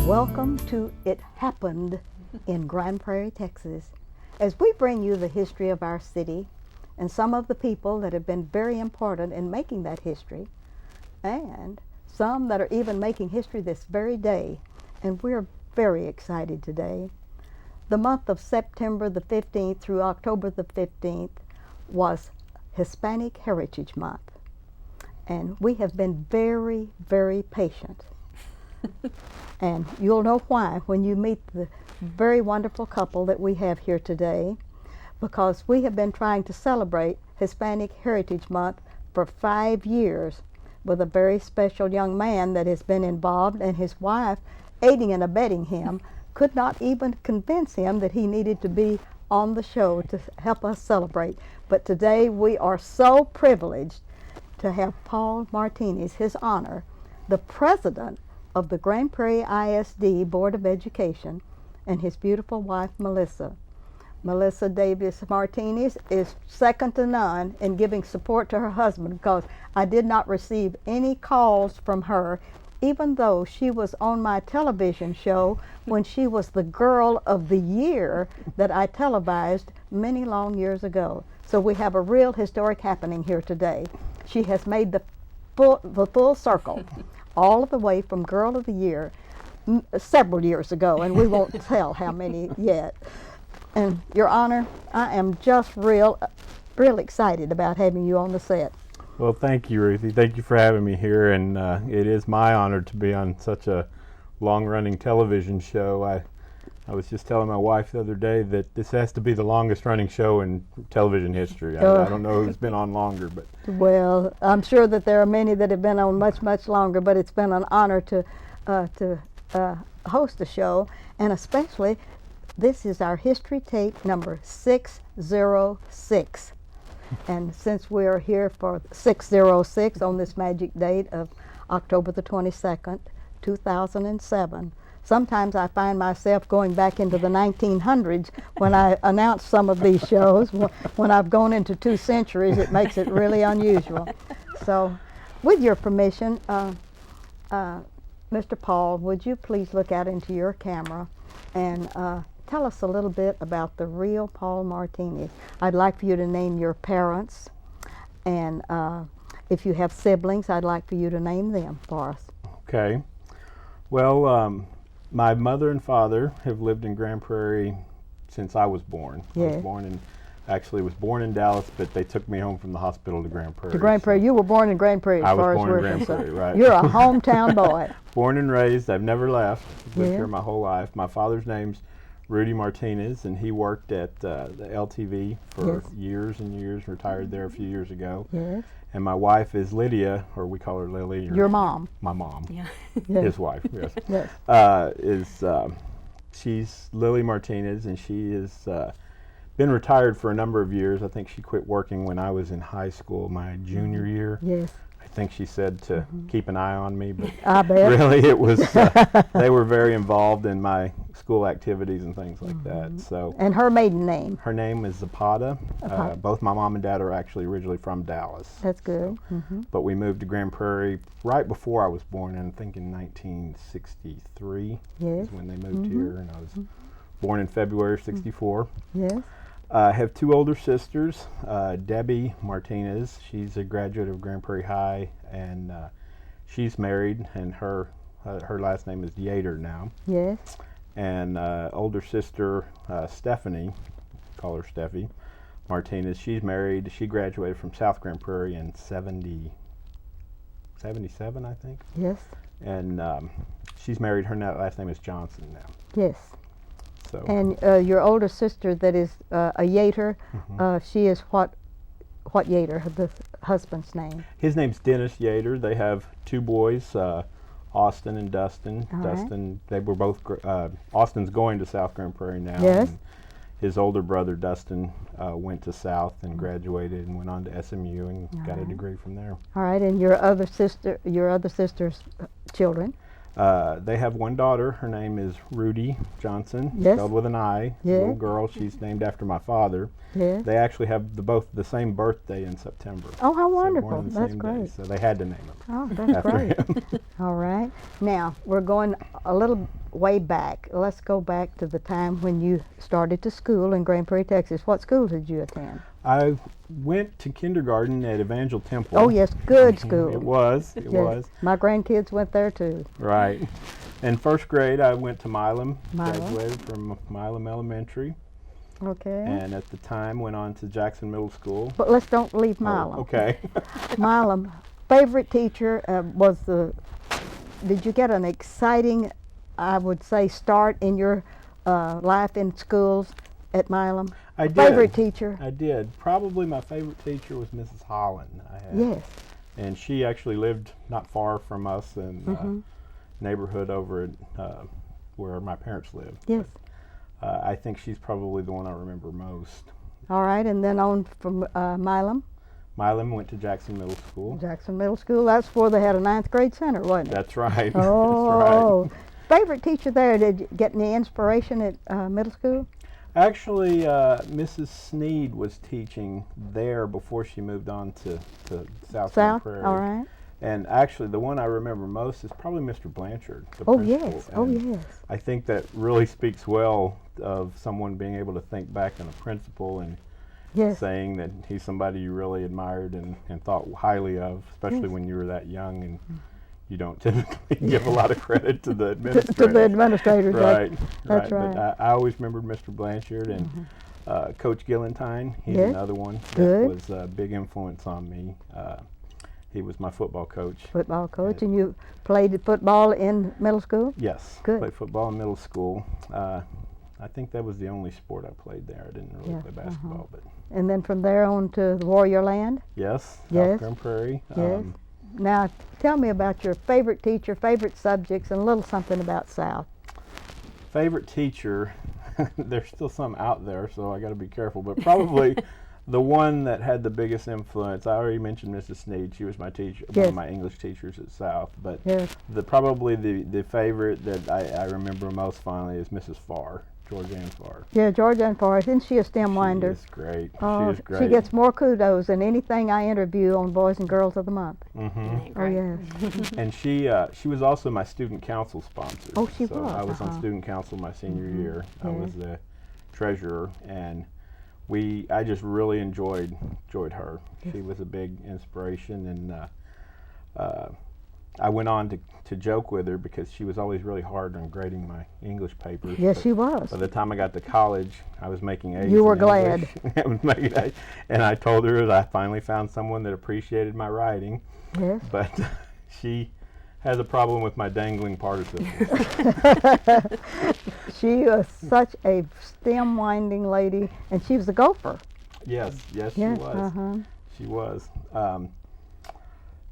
Welcome to It Happened in Grand Prairie, Texas, as we bring you the history of our city and some of the people that have been very important in making that history, and some that are even making history this very day, and we're very excited today. The month of September the 15th through October the 15th was Hispanic Heritage Month, and we have been very, very patient. And you'll know why when you meet the very wonderful couple that we have here today, because we have been trying to celebrate Hispanic Heritage Month for 5 years with a very special young man that has been involved, and his wife, aiding and abetting him, could not even convince him that he needed to be on the show to help us celebrate. But today we are so privileged to have Paul Martinez, His Honor, the president of the Grand Prairie ISD Board of Education, and his beautiful wife, Melissa. Melissa Davis Martinez is second to none in giving support to her husband, because I did not receive any calls from her, even though she was on my television show when she was the Girl of the Year that I televised many long years ago. So we have a real historic happening here today. She has made the full circle. All the way from Girl of the Year several years ago, and we won't tell how many yet. And Your Honor, I am just real excited about having you on the set. Well, thank you, Ruthie. Thank you for having me here, and it is my honor to be on such a long-running television show. I was just telling my wife the other day that this has to be the longest-running show in television history. I don't know who's been on longer, but... Well, I'm sure that there are many that have been on much, much longer, but it's been an honor to host the show, and especially this is our history tape number 606. And since we are here for 606 on this magic date of October the 22nd, 2007, sometimes I find myself going back into the 1900s when I announce some of these shows. When I've gone into 2 centuries, it makes it really unusual. So, with your permission, Mr. Paul, would you please look out into your camera and tell us a little bit about the real Paul Martinez? I'd like for you to name your parents, and if you have siblings, I'd like for you to name them for us. Okay. Well, my mother and father have lived in Grand Prairie since I was born. Yeah. I was born in Dallas, but they took me home from the hospital to Grand Prairie. To Grand Prairie. You were born in Grand Prairie, I as far was as born we're in Grand concerned. Prairie, right. You're a hometown boy. Born and raised. I've never left. Lived Yeah. here my whole life. My father's name's Rudy Martinez, and he worked at the LTV for Yes. years and years, retired there a few years ago. Yes. And my wife is Lydia, or we call her Lily. Your mom. My mom. Yeah. Yes. His wife, yes. Yes. She's Lily Martinez, and she has been retired for a number of years. I think she quit working when I was in high school, my junior year. Yes. I think she said to keep an eye on me, but I bet. really it was, they were very involved in my school activities and things like that. So And her maiden name. her name is Zapata. Zapata. Both my mom and dad are actually originally from Dallas. That's good. But we moved to Grand Prairie right before I was born, and I think in 1963 Yes. is when they moved here, and I was born in February of '64. Yes. I have 2 older sisters, Debbie Martinez. She's a graduate of Grand Prairie High, and she's married, and her last name is Yater now. Yes. And older sister Stephanie, call her Steffi Martinez. She's married. She graduated from South Grand Prairie in 77, I think. Yes. And she's married. Her last name is Johnson now. Yes. So. And your older sister that is a Yater, she is what Yater, the husband's name? His name's Dennis Yater. They have 2 boys, Austin and Dustin. All right. Dustin, they were both, Austin's going to South Grand Prairie now. Yes. And his older brother, Dustin, went to South and graduated and went on to SMU and got a degree from there. All right, and your other sister's children? They have 1 daughter. Her name is Rudy Johnson, Yes. spelled with an I. Yeah. Little girl. She's named after my father. Yes. They actually have both the same birthday in September. Oh, how So born wonderful. on the That's same day, great. so they had to name him Oh, that's after great. him. All right. Now, we're going a little way back. Let's go back to the time when you started to school in Grand Prairie, Texas. What school did you attend? I went to kindergarten at Evangel Temple. Oh yes, good school. It was. It Yes. was. My grandkids went there too. Right. In first grade, I went to Milam. Milam. Graduated from Milam Elementary, Okay. and at the time went on to Jackson Middle School. But let's don't leave Oh, Milam. okay. Milam, favorite teacher did you get an exciting, I would say, start in your life in schools at Milam? I did. Favorite teacher? I did. Probably my favorite teacher was Mrs. Holland. I had. Yes. And she actually lived not far from us in neighborhood over at where my parents lived. Yes. But, I think she's probably the one I remember most. All right, and then on from Milam, Milam went to Jackson Middle School. Jackson Middle School. That's where they had a 9th grade center, wasn't it? That's right. Oh. That's right. Favorite teacher there? Did you get any inspiration at middle school? Actually, Mrs. Sneed was teaching there before she moved on to South Prairie. All right. And actually, the one I remember most is probably Mr. Blanchard, the Oh principal. yes. Oh And yes. I think that really speaks well of someone being able to think back on a principal and Yes. saying that he's somebody you really admired and thought highly of, especially Yes. when you were that young and you don't typically give a lot of credit to the To administrator. the administrators. Right, That's right. right. But I always remembered Mr. Blanchard and Coach Gillentine. He's Yes. another one Good. that was a big influence on me. He was my football coach. Football coach, and you played football in middle school? Yes, Good. played football in middle school. I think that was the only sport I played there. I didn't really Yeah, play basketball, but And then from there on to the Warrior Land? yes, Yes. South Grand Prairie. Yes. Now, tell me about your favorite teacher, favorite subjects, and a little something about South. Favorite teacher, there's still some out there, so I got to be careful, but probably the one that had the biggest influence, I already mentioned Mrs. Sneed. She was my teacher, one Yes. of my English teachers at South, but Yes. probably the favorite that I remember most fondly is Mrs. Farr, Georgianne Farr. Yeah, Georgianne Farr. Isn't she a STEM winder? She is great. Oh, she is great. she gets more kudos than anything I interview on Boys and Girls of the Month. Mm-hmm. Oh, yes. And she was also my student council sponsor. Oh, she so was, I was on uh-huh. student council my senior year. I Yes. was the treasurer, and I just really enjoyed her. She was a big inspiration, and I went on to joke with her because she was always really hard on grading my English papers. Yes, but she was. By the time I got to college, I was making A's. You were in glad. English. I was making A's. And I told her that I finally found someone that appreciated my writing, Yes. but she has a problem with my dangling participles. She was such a STEM winding lady, and she was a gopher. Yes, Yes. she was. Uh-huh. She was.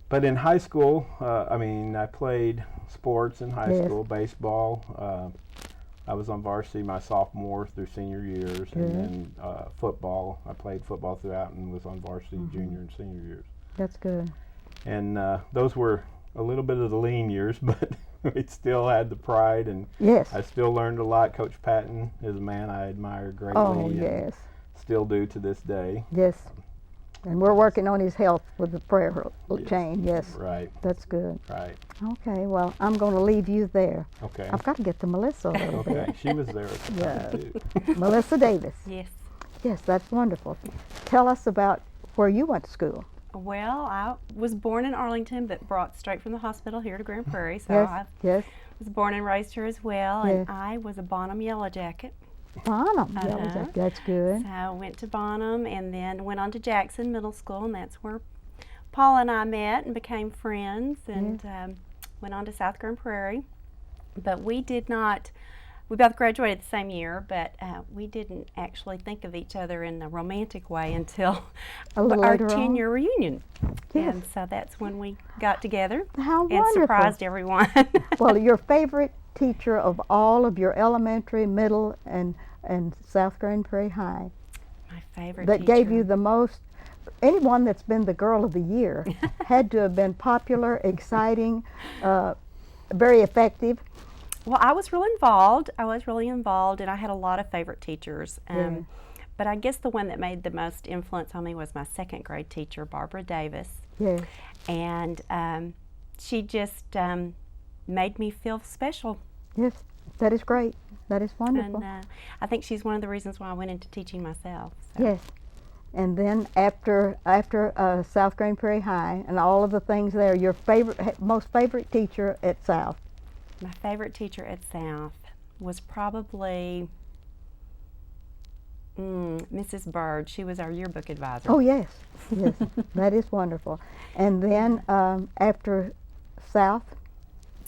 But in high school, I played sports in high Yes. school, baseball. I was on varsity my sophomore through senior years, Good. and then football. I played football throughout and was on varsity junior and senior years. That's good. And those were a little bit of the lean years, but it still had the pride, and Yes. I still learned a lot. Coach Patton is a man I admire greatly. Oh, and yes. still do to this day. Yes. And we're working on his health with the prayer Yes. chain. Yes. Right, That's good. right. Okay, well, I'm going to leave you there. Okay. I've got to get to Melissa a little Okay. She was there at the Yeah. time too. bit. Melissa Davis. Yes. Yes, that's wonderful. Tell us about where you went to school. Well, I was born in Arlington, but brought straight from the hospital here to Grand Prairie. So Yes, I yes. was born and raised here as well, Yeah. and I was a Bonham Yellow Jacket. Bonham. Yellow Uh-huh. Jacket. That's good. So I went to Bonham and then went on to Jackson Middle School, and that's where Paula and I met and became friends, and went on to South Grand Prairie. But we both graduated the same year, but we didn't actually think of each other in a romantic way until A little our later on. 10-year reunion. Yes. And so that's when we got together How and wonderful. surprised everyone. Well, your favorite teacher of all of your elementary, middle, and South Grand Prairie High My favorite that teacher. gave you the most, anyone that's been the girl of the year had to have been popular, exciting, very effective. Well, I was really involved. And I had a lot of favorite teachers. Yeah. But I guess the one that made the most influence on me was my second grade teacher, Barbara Davis. Yes. And she just made me feel special. Yes. That is great. That is wonderful. And I think she's one of the reasons why I went into teaching myself. So. Yes. And then after South Grand Prairie High and all of the things there, your most favorite teacher at South? My favorite teacher at South was probably Mrs. Bird. She was our yearbook advisor. Oh yes, yes, that is wonderful. And then after South,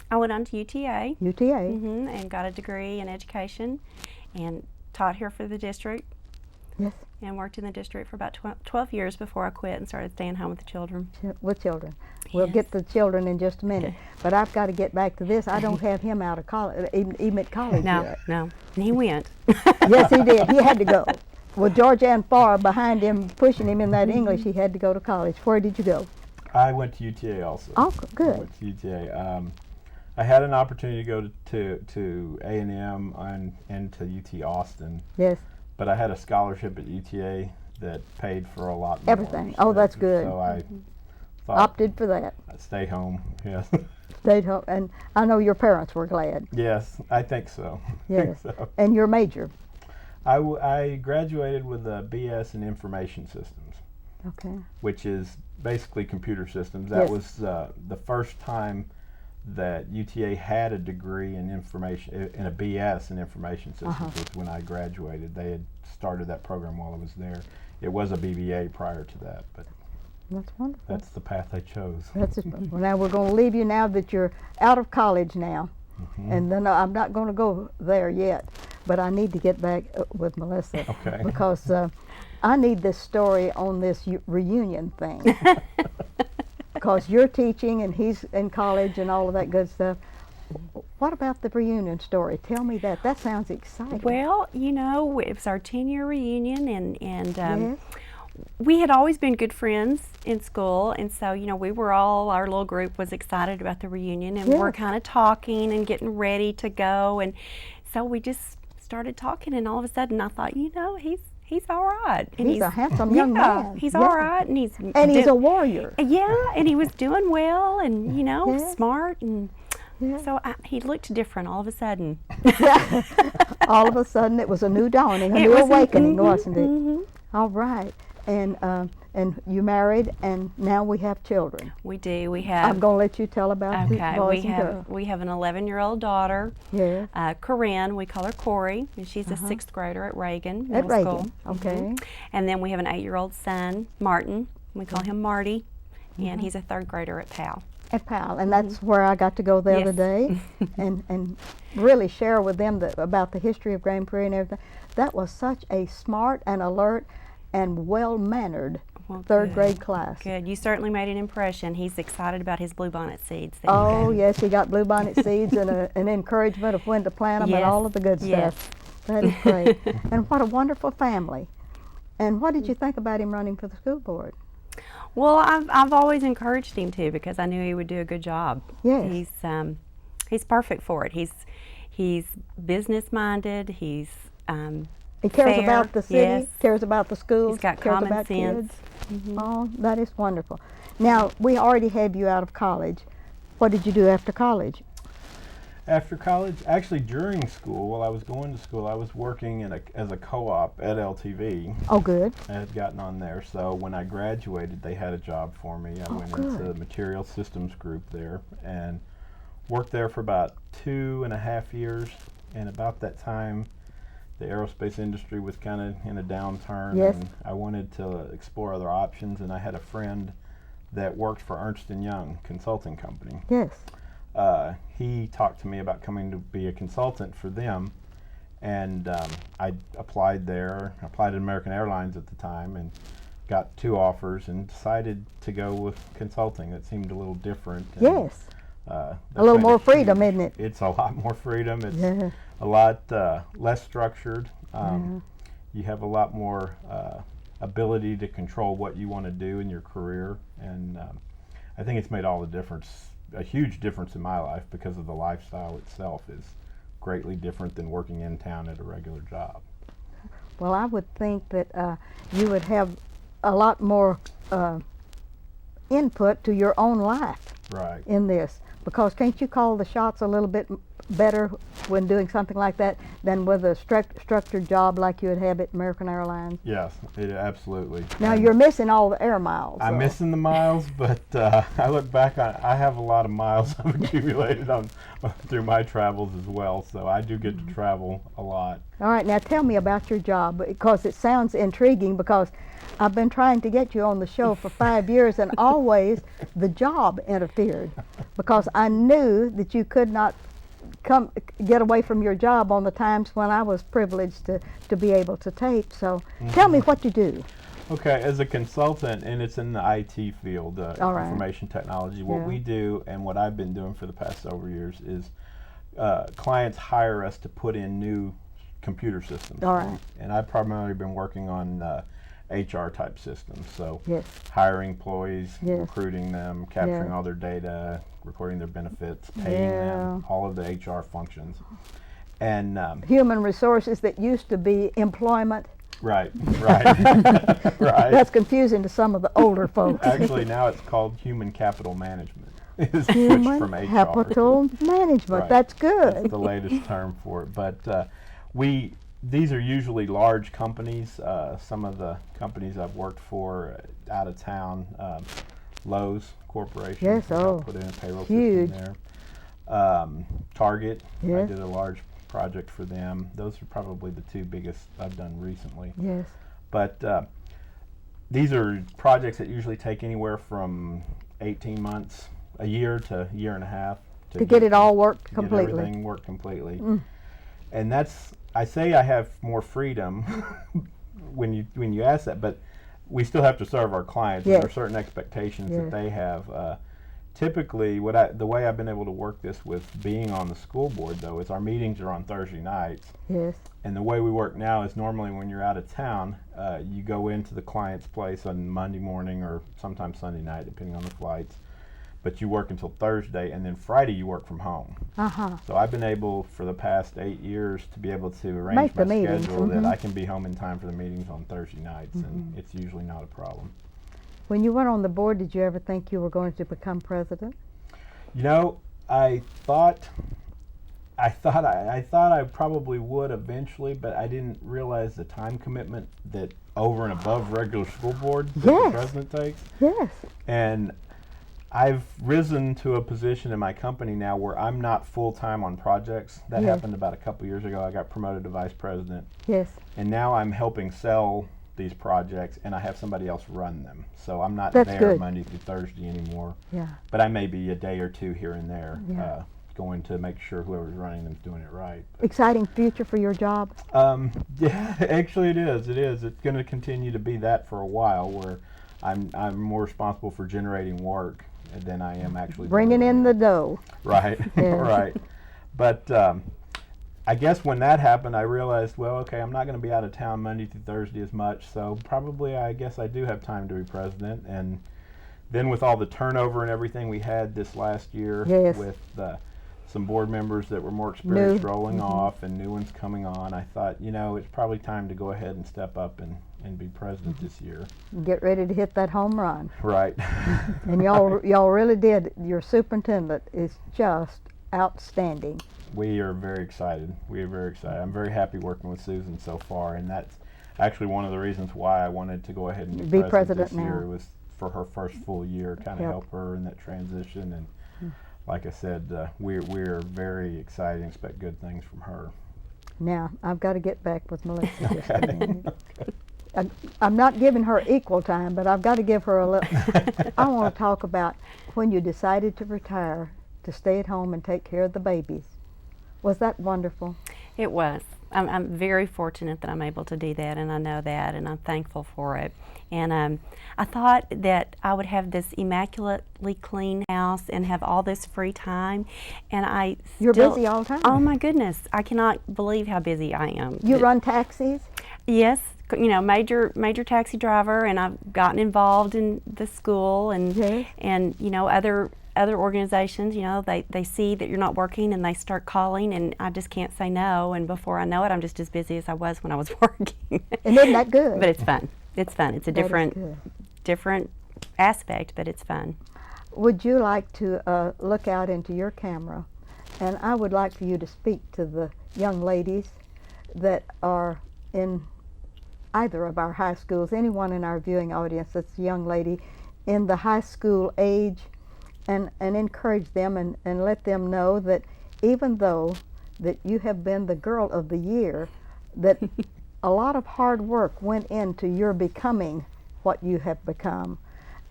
I went on to UTA. UTA. And got a degree in education and taught here for the district. Yes. And worked in the district for about 12 years before I quit and started staying home with the children. With children. We'll get the children in just a minute. But I've got to get back to this. I don't have him out of college, even at college yet. No. And he went. Yes, he did. He had to go. With George Ann Farr behind him, pushing him in that English, he had to go to college. Where did you go? I went to UTA also. Oh, good. I went to UTA. I had an opportunity to go to A&M and to UT Austin. Yes. But I had a scholarship at UTA that paid for a lot more. Everything. Oh, that's good. So I thought Opted for that. I'd stay home. Yes. Stayed home, and I know your parents were glad. Yes, I think so. Yes. So, And your major? I graduated with a BS in information systems, Okay. which is basically computer systems. Yes. That was the first time that UTA had a degree in information, in a BS in information systems, was when I graduated. They had started that program while I was there. It was a BBA prior to that, but That's wonderful. that's the path I chose. That's it. Well, now we're going to leave you now that you're out of college now. And then I'm not going to go there yet, but I need to get back with Melissa. Okay. Because I need this story on this reunion thing. Because you're teaching and he's in college and all of that good stuff. What about the reunion story? Tell me that. That sounds exciting. Well, it was our 10-year reunion, and Yes. we had always been good friends in school, and so our little group was excited about the reunion, and we're Yes. kind of talking and getting ready to go, and so we just started talking, and all of a sudden I thought, he's all right. And He's a handsome young man. He's Yeah. all right, and he's a warrior. Yeah, and he was doing well, and Yes. smart, and Yeah. so he looked different all of a sudden. All of a sudden it was a new dawning, a It new was awakening, wasn't it? All right. And you married, and now we have children. We do. We I'm have. going to let you tell about the Okay, boys and girls. we have an 11-year-old daughter, Yes. Corinne. We call her Corey, and she's a 6th grader at Reagan At Middle Reagan, School. okay. And then we have an 8-year-old son, Martin. We call him Marty, and he's a 3rd grader at Powell. At Powell, and that's where I got to go the other Yes. day and really share with them about the history of Grand Prairie and everything. That was such a smart and alert and well-mannered Well, 3rd good. grade class. Good. You certainly made an impression. He's excited about his bluebonnet seeds. that he Oh, got. yes, he got bluebonnet seeds and an encouragement of when to plant them and Yes, all of the good yes. stuff. That is great. And what a wonderful family. And what did you think about him running for the school board? Well, I've always encouraged him to, because I knew he would do a good job. Yes. He's perfect for it. He's business minded. He cares fair, about the city, yes. cares about the schools, He's got cares common about sense. kids. Oh, that is wonderful. Now, we already have you out of college. What did you do after college? After college, actually during school, while I was going to school, I was working as a co-op at LTV. Oh, good. I had gotten on there, so when I graduated, they had a job for me. I went into the material systems group there and worked there for about 2.5 years. And about that time, the aerospace industry was kind of in a downturn, Yes. and I wanted to explore other options. And I had a friend that worked for Ernst & Young consulting company. Yes. He talked to me about coming to be a consultant for them, and I applied there. I applied at American Airlines at the time and got 2 offers and decided to go with consulting. That seemed a little different. And, Yes. that's A little made more freedom, huge- isn't it? It's a lot more freedom. It's Yeah. a lot less structured. You have a lot more ability to control what you want to do in your career, and I think it's made all the difference, a huge difference in my life, because of the lifestyle itself is greatly different than working in town at a regular job. Well, I would think that you would have a lot more input to your own life Right. in this. Because can't you call the shots a little bit better when doing something like that than with a structured job like you would have at American Airlines? Yes, absolutely. Now And you're missing all the air miles. I'm so. missing the miles, but I look back on, I have a lot of miles I've accumulated on through my travels as well, so I do get to travel a lot. All right, now tell me about your job, because it sounds intriguing, because I've been trying to get you on the show for 5 years, and always the job interfered, because I knew that you could not get away from your job on the times when I was privileged to be able to tape. So tell me what you do. Okay, as a consultant, and it's in the IT field, All right. information technology, what Yeah. we do and what I've been doing for the past several years is clients hire us to put in new computer systems. All right. And I've primarily been working on HR type systems, so Yes. hiring employees, Yes. recruiting them, capturing Yeah. all their data, recording their benefits, paying them, Yeah. all of the HR functions. And Human resources that used to be employment. right, right, right. That's confusing to some of the older folks. Actually, now it's called human capital management. It's switched from HR. Capital management. Right. That's That's good. the latest term for it. But these are usually large companies. Some of the companies I've worked for out of town, Lowe's Corporation. Yes, I oh, put in a payroll huge. system there. Target. I Yes. did a large project for them. Those are probably the two biggest I've done recently. Yes. But these are projects that usually take anywhere from 18 months, a year to a year and a half To get it all worked to get completely. everything work completely. Mm. And that's, I say I have more freedom when you ask that, but we still have to serve our clients. Yes. There are certain expectations Yes. that they have. Typically, the way I've been able to work this with being on the school board, though, is our meetings are on Thursday nights. Yes. And the way we work now is normally when you're out of town, you go into the client's place on Monday morning or sometimes Sunday night, depending on the flights. But you work until Thursday, and then Friday you work from home. Uh-huh. So I've been able, for the past 8 years, to be able to arrange Make my the meetings, schedule that mhm. I can be home in time for the meetings on Thursday nights, and it's usually not a problem. When you went on the board, did you ever think you were going to become president? You know, I thought I probably would eventually, but I didn't realize the time commitment that over and above regular school board that Yes. the president takes. Yes. And I've risen to a position in my company now where I'm not full-time on projects. That Yes. happened about a couple years ago. I got promoted to vice president, Yes. and now I'm helping sell these projects, and I have somebody else run them. So I'm not That's there good. Monday through Thursday anymore, Yeah. but I may be a day or two here and there, Yeah. going to make sure whoever's running them is doing it right. Exciting future for your job? Yeah, actually it is. It is. It's going to continue to be that for a while, where I'm more responsible for generating work than I am actually Bringing in the dough. right, Yeah. right. But I guess when that happened, I realized, well, okay, I'm not going to be out of town Monday through Thursday as much, so probably I guess I do have time to be president. And then with all the turnover and everything we had this last year, Yes. with some board members that were more experienced New. rolling Mhm. off and new ones coming on, I thought, it's probably time to go ahead and step up and be president this year. Get ready to hit that home run. Right. And y'all really did. Your superintendent is just outstanding. We are very excited. We are very excited. I'm very happy working with Susan so far, and that's actually one of the reasons why I wanted to go ahead and Be be president this now. year, was for her first full year, kind of Yep. help her in that transition. And like I said, we're very excited and expect good things from her. Now, I've got to get back with Melissa just a minute. I'm not giving her equal time, but I've got to give her a little. I want to talk about when you decided to retire, to stay at home and take care of the babies. Was that wonderful? It was. I'm very fortunate that I'm able to do that, and I know that, and I'm thankful for it. And I thought that I would have this immaculately clean house and have all this free time, and You're busy all the time. Oh my goodness, I cannot believe how busy I am. You run taxis? Yes, major taxi driver, and I've gotten involved in the school and Yes. and other organizations. They see that you're not working and they start calling, and I just can't say no. And before I know it, I'm just as busy as I was when I was working. And isn't that good? But it's fun. It's fun. It's a That is different good. different aspect, but it's fun. would you like to look out into your camera? And I would like for you to speak to the young ladies that are in either of our high schools, anyone in our viewing audience that's a young lady in the high school age, and encourage them and let them know that even though that you have been the girl of the year, that a lot of hard work went into your becoming what you have become.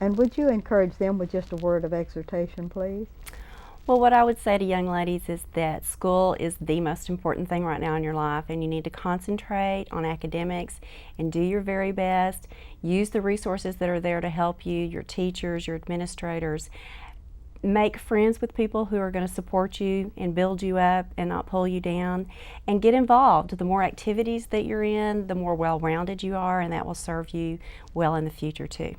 And would you encourage them with just a word of exhortation, please? Well, what I would say to young ladies is that school is the most important thing right now in your life, and you need to concentrate on academics and do your very best. Use the resources that are there to help you, your teachers, your administrators. Make friends with people who are going to support you and build you up and not pull you down, and get involved. The more activities that you're in, the more well-rounded you are, and that will serve you well in the future too.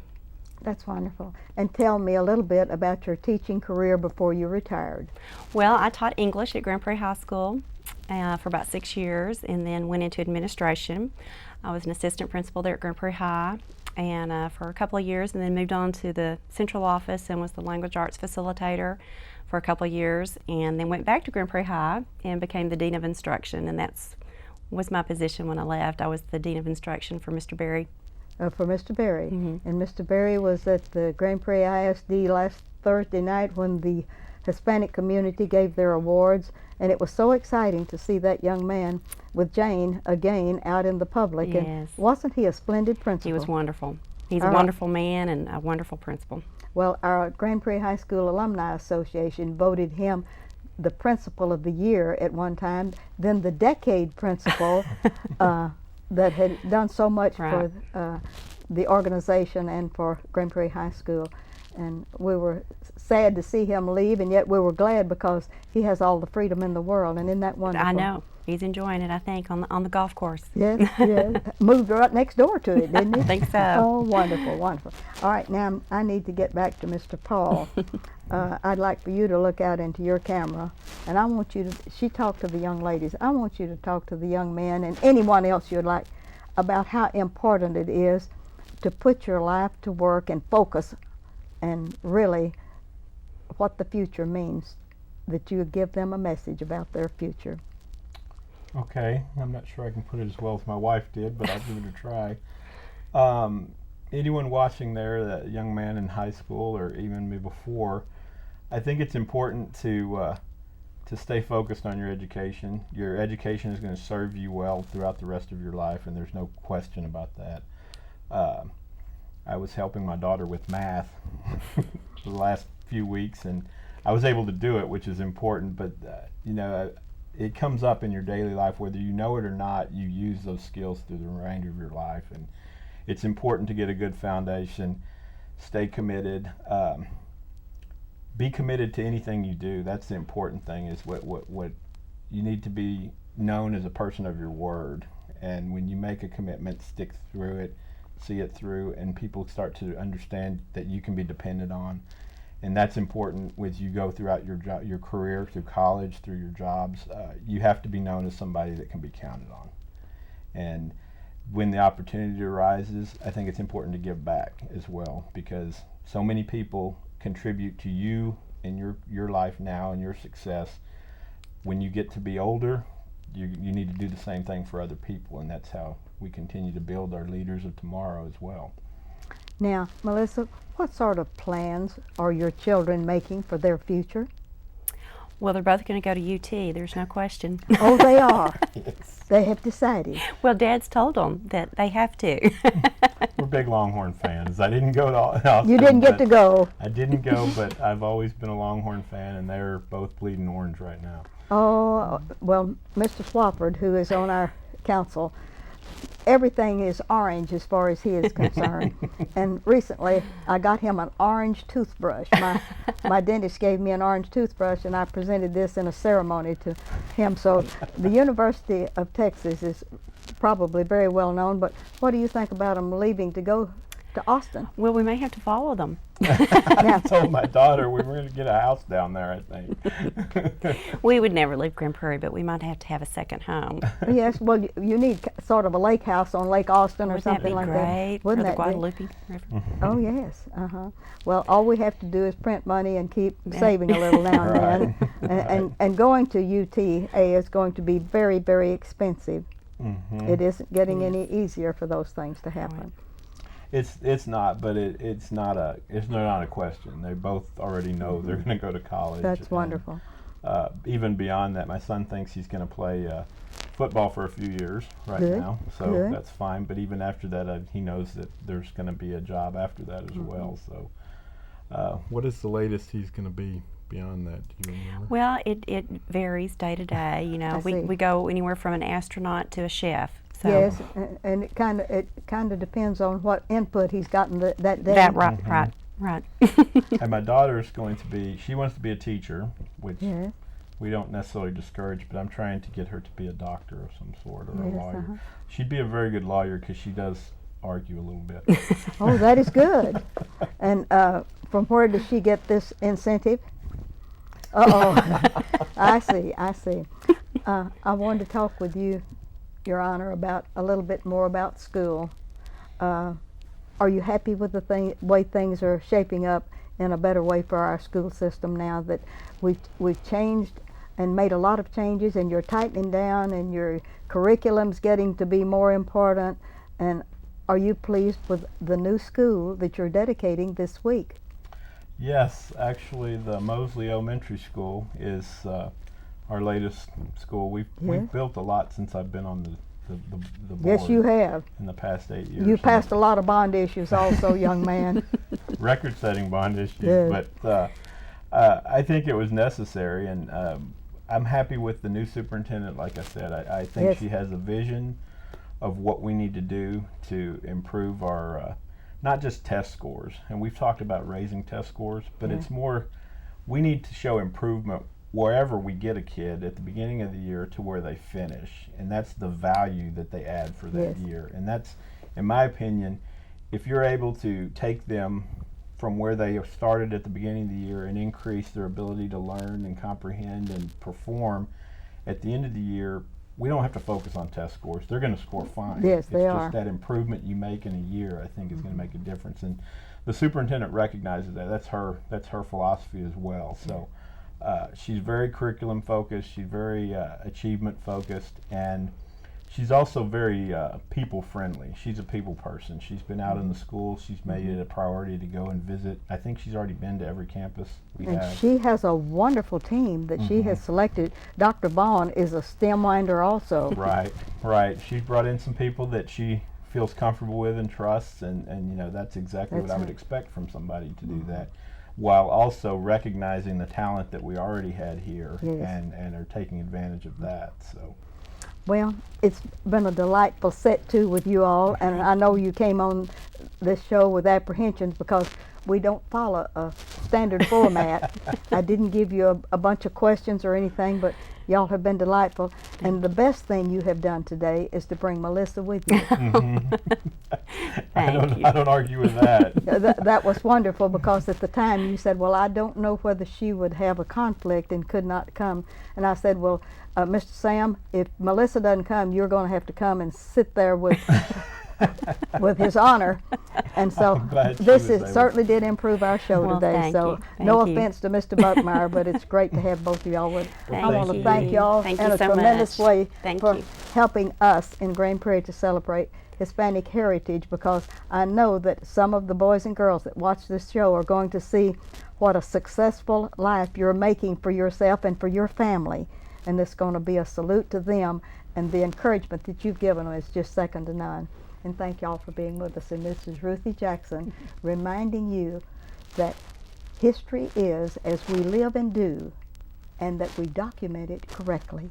That's wonderful. And tell me a little bit about your teaching career before you retired. Well, I taught English at Grand Prairie High School for about 6 years, and then went into administration. I was an assistant principal there at Grand Prairie High, and for a couple of years, and then moved on to the central office and was the language arts facilitator for a couple of years, and then went back to Grand Prairie High and became the dean of instruction, and that's was my position when I left. I was the dean of instruction for Mr. Berry. For Mr. Berry. Mm-hmm. And Mr. Berry was at the Grand Prairie ISD last Thursday night when the Hispanic community gave their awards, and it was so exciting to see that young man with Jane again out in the public. Yes. And wasn't he a splendid principal? He was wonderful. He's a wonderful man and a wonderful principal. Well, our Grand Prairie High School Alumni Association voted him the principal of the year at one time, then the decade principal that had done so much Right. for the organization and for Grand Prairie High School. And we were sad to see him leave, and yet we were glad because he has all the freedom in the world. And isn't that wonderful? I know. He's enjoying it, I think, on the golf course. Yes, yes. Moved right next door to it, didn't he? I think so. Oh, wonderful, wonderful. All right, now I need to get back to Mr. Paul. I'd like for you to look out into your camera, and I want you to, she talked to the young ladies, I want you to talk to the young men and anyone else you'd like about how important it is to put your life to work and focus, and really what the future means, that you give them a message about their future. Okay, I'm not sure I can put it as well as my wife did, but I'll give it a try. Anyone watching there, that young man in high school or even me before, I think it's important to stay focused on your education. Your education is going to serve you well throughout the rest of your life, and there's no question about that. I was helping my daughter with math for the last few weeks, and I was able to do it, which is important, but you know, it comes up in your daily life, whether you know it or not. You use those skills through the remainder of your life, and it's important to get a good foundation. Stay committed. Be committed to anything you do. That's the important thing, is what you need to be known as a person of your word. And when you make a commitment, stick through it, see it through, and people start to understand that you can be depended on. And that's important as you go throughout your career, through college, through your jobs. You have to be known as somebody that can be counted on. And when the opportunity arises, I think it's important to give back as well, because so many people contribute to you in your life now and your success. When you get to be older, you need to do the same thing for other people, and that's how we continue to build our leaders of tomorrow as well. Now, Melissa, what sort of plans are your children making for their future? Well, they're both going to go to UT. There's no question. Oh, they are. Yes. They have decided. Well, Dad's told them that they have to. We're big Longhorn fans. I didn't go to Austin. You didn't get to go. I didn't go, but I've always been a Longhorn fan, and they're both bleeding orange right now. Oh, well, Mr. Swafford, who is on our council, everything is orange as far as he is concerned. And recently, I got him an orange toothbrush. My dentist gave me an orange toothbrush, and I presented this in a ceremony to him. So the University of Texas is probably very well known, but what do you think about him leaving to go to Austin. Well, we may have to follow them. I told my daughter we were going to get a house down there, I think. We would never leave Grand Prairie, but we might have to have a second home. Yes, well, you need sort of a lake house on Lake Austin or Wouldn't something that be like great that. Wouldn't for the that be? Guadalupe River? Oh, yes. Well, all we have to do is print money and keep saving a little now and then. And going to UTA is going to be very, very expensive. It isn't getting any easier for those things to happen. It's not, but it's not a question. They both already know they're going to go to college. That's wonderful. Even beyond that, my son thinks he's going to play football for a few years Good, now, so good. that's fine. But even after that, he knows that there's going to be a job after that as well. So, what is the latest he's going to be beyond that? Do you remember? Well, it varies day to day. You know, I see. we go anywhere from an astronaut to a chef. So Yes, and it kind of depends on what input he's gotten that day. that right. And my daughter's she wants to be a teacher, which Yes. we don't necessarily discourage, but I'm trying to get her to be a doctor of some sort or a Yes, lawyer. She'd be a very good lawyer because she does argue a little bit. Oh, that is good. And from where does she get this incentive? Uh-oh. I see. I wanted to talk with you, Your Honor, about a little bit more about school. Are you happy with the way things are shaping up in a better way for our school system now that we've changed and made a lot of changes, and you're tightening down and your curriculum's getting to be more important? And are you pleased with the new school that you're dedicating this week? Yes, actually, the Mosley Elementary School is our latest school. We've built a lot since I've been on the board. Yes, you have. In the past 8 years. You passed a lot of bond issues also, young man. Record-setting bond issues, Good. but I think it was necessary, and I'm happy with the new superintendent. Like I said, I think Yes. she has a vision of what we need to do to improve our not just test scores, and we've talked about raising test scores, but it's more we need to show improvement wherever we get a kid at the beginning of the year to where they finish, and that's the value that they add for that year. And that's, in my opinion, if you're able to take them from where they started at the beginning of the year and increase their ability to learn and comprehend and perform at the end of the year, we don't have to focus on test scores. They're going to score fine. Yes, they it's are. just that improvement you make in a year, I think, is going to make a difference. And the superintendent recognizes that. That's her philosophy as well. So she's very curriculum focused. She's very achievement focused, and she's also very people friendly. She's a people person. She's been out in the school. She's made it a priority to go and visit. I think she's already been to every campus we And have. she has a wonderful team that she has selected. Dr. Bond is a stem winder also. Right. She's brought in some people that she feels comfortable with and trusts, and you know, that's exactly what I would expect from somebody to do that, while also recognizing the talent that we already had here and are taking advantage of that. So. Well, it's been a delightful set too with you all, and I know you came on this show with apprehensions because we don't follow a standard format. I didn't give you a bunch of questions or anything, but y'all have been delightful. And the best thing you have done today is to bring Melissa with you. I don't argue with that. That was wonderful because at the time you said, well, I don't know whether she would have a conflict and could not come. And I said, well, Mr. Sam, if Melissa doesn't come, you're going to have to come and sit there with with his honor. And so this certainly did improve our show today. So no offense to Mr. Buckmeyer, but it's great to have both of y'all with. I want to thank y'all in a tremendous way for helping us in Grand Prairie to celebrate Hispanic heritage, because I know that some of the boys and girls that watch this show are going to see what a successful life you're making for yourself and for your family. And it's going to be a salute to them, and the encouragement that you've given them is just second to none. And thank y'all for being with us. And this is Ruthie Jackson reminding you that history is as we live and do, and that we document it correctly.